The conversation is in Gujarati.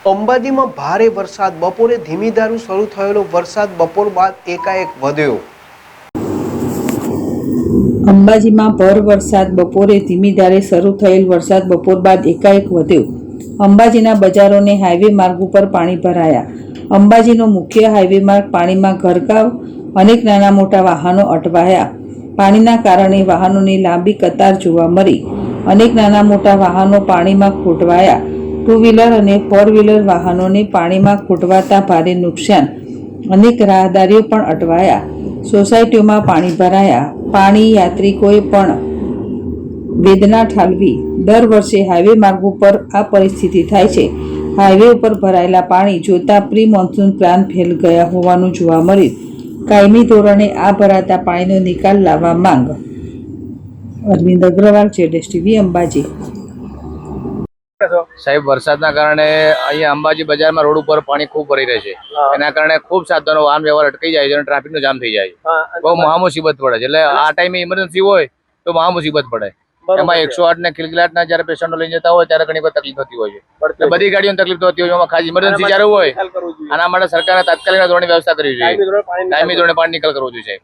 અંબાજીમાં ભારે વરસાદ, બપોરે ધીમી ધારું શરૂ થયેલો વરસાદ બપોર બાદ એકાએક વધ્યો। અંબાજીમાં ભર વરસાદ, બપોરે ધીમી ધારે શરૂ થયેલ વરસાદ બપોર બાદ એકાએક વધ્યો। અંબાજીના બજારોને હાઈવે માર્ગ ઉપર પાણી ભરાયા। અંબાજીનો મુખ્ય હાઈવે માર્ગ પાણીમાં ગરકાવ, અનેક નાના મોટા વાહનો અટવાયા। પાણીના કારણે વાહનોની લાંબી કતાર જોવા મળી। અનેક નાના મોટા વાહનો પાણીમાં ખોટવાયા। ટુ વ્હીલર અને ફોર વ્હીલર વાહનોને પાણીમાં ખોટવાતા ભારે નુકસાન। અનેક રાહદારીઓ પણ અટવાયા। સોસાયટીઓમાં પાણી ભરાયા। પાણી યાત્રિકોએ પણ વેદના ઠાલવી। દર વર્ષે હાઈવે માર્ગ ઉપર આ પરિસ્થિતિ થાય છે। હાઈવે ઉપર ભરાયેલા પાણી જોતા પ્રી મોન્સૂન પ્લાન ફેલ ગયા હોવાનું જોવા મળ્યું। કાયમી ધોરણે આ ભરાતા પાણીનો નિકાલ લાવવા માંગ। અરવિંદ અગ્રવાલ, જેડેશ ટીવી, અંબાજી। સાહેબ, વરસાદના કારણે અહીંયા અંબાજી બજારમાં રોડ ઉપર પાણી ખૂબ ભરી રહે છે। એના કારણે ખૂબ સાધનો વાહન વ્યવહાર અટકી જાય છે અને ટ્રાફિકનો જામ થઈ જાય છે। બહુ મહા મુસીબત પડે છે। એટલે આ ટાઈમે ઇમરજન્સી હોય તો મહા મુસીબત પડે। એમાં 108 ને ખિલખિલાટના જયારે પેશન્ટો લઈને જતા હોય ત્યારે ઘણી બધી તકલીફ થતી હોય છે। એટલે બધી ગાડીઓને તકલીફ થતી હોય છે। એમાં ખાસ ઇમરજન્સી જયારે હોય આના માટે સરકારે તાત્કાલિક ધોરણે વ્યવસ્થા કરવી જોઈએ। કાયમી ધોરણે પાણી નિકાલ કરવો જોઈએ સાહેબ।